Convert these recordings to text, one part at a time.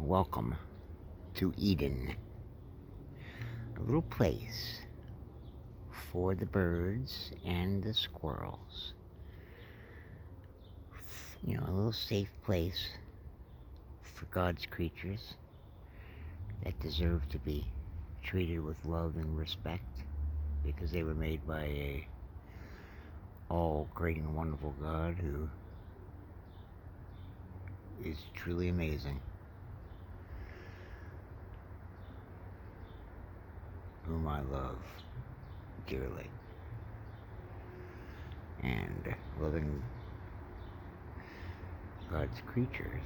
welcome to Eden, a little place for the birds and the squirrels. A little safe place for God's creatures that deserve to be treated with love and respect because they were made by a all great and wonderful God who is truly amazing, whom I love dearly. And loving God's creatures,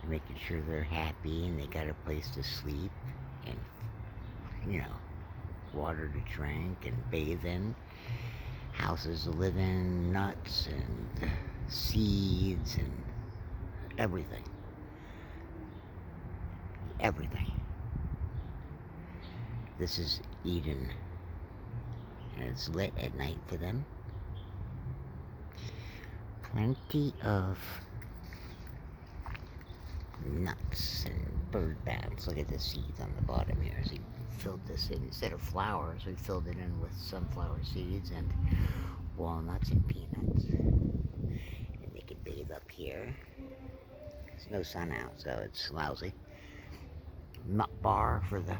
making sure they're happy and they got a place to sleep and, water to drink and bathe in, houses to live in, nuts and seeds and everything. Everything. This is Eden, and it's lit at night for them. Plenty of nuts and bird baths. Look at the seeds on the bottom here. So we filled this in, instead of flowers, we filled it in with sunflower seeds and walnuts and peanuts. And they can bathe up here. There's no sun out, so it's lousy. Nut bar for the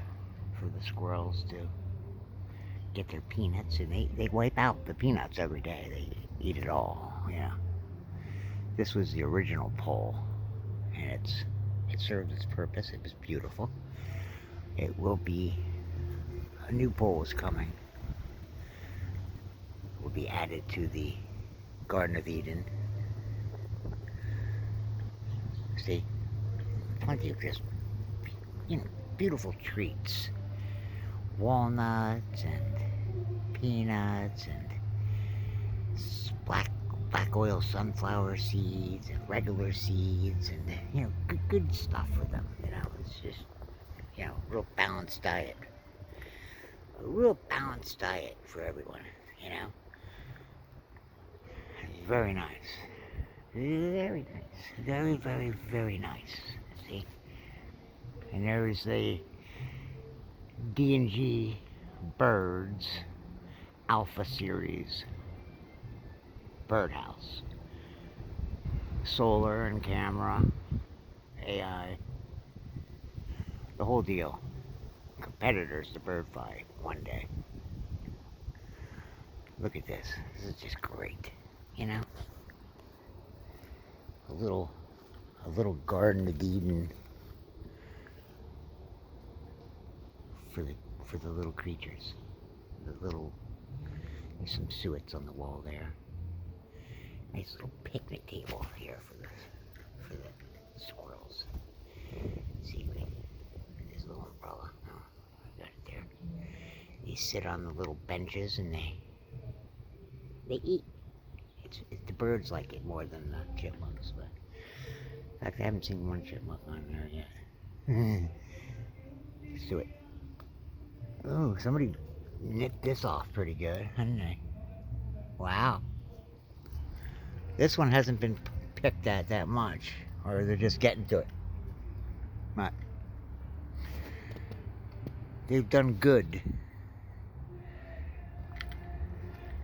squirrels to get their peanuts, and they wipe out the peanuts every day. They eat it all. This was the original pole, and it served its purpose. It was beautiful. It will be, a new pole is coming. It will be added to the Garden of Eden. See, plenty of just, beautiful treats. Walnuts and peanuts and black oil sunflower seeds and regular seeds and good stuff for them. It's just real balanced diet. A real balanced diet for everyone. It's very nice. Very nice. Very, very, very nice. See? And there's the D&G Birds Alpha Series birdhouse. Solar and camera, AI, the whole deal. Competitors to BirdFi one day. Look at this. This is just great. A little Garden of Eden for the little creatures. There's some suets on the wall there. Nice little picnic table here for the squirrels. See, this little umbrella. Oh, I got it there. They sit on the little benches and they eat. The birds like it more than the chipmunks, but in fact I haven't seen one chipmunk on there yet. Suet. Oh, somebody nipped this off pretty good, hadn't they? Wow. This one hasn't been picked at that much, or they're just getting to it. But they've done good.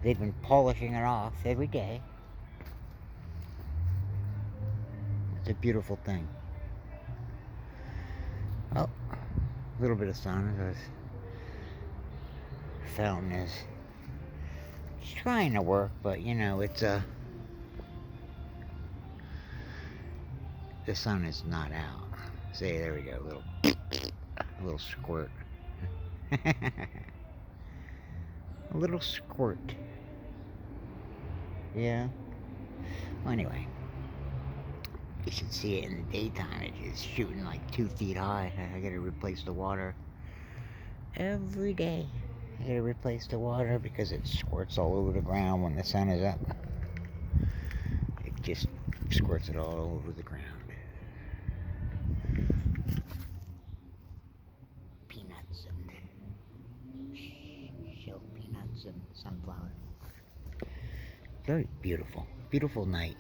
They've been polishing it off every day. It's a beautiful thing. Oh, a little bit of sun. This fountain is trying to work, but it's the sun is not out. See, there we go, a little squirt. A little squirt. Yeah. Well, anyway, you should see it in the daytime. It's shooting like 2 feet high. I gotta replace the water every day. I gotta replace the water because it squirts all over the ground when the sun is up. It just squirts it all over the ground. Peanuts and shelled peanuts and sunflower. Very beautiful. Beautiful night.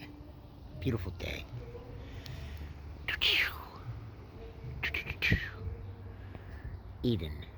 Beautiful day. Eden.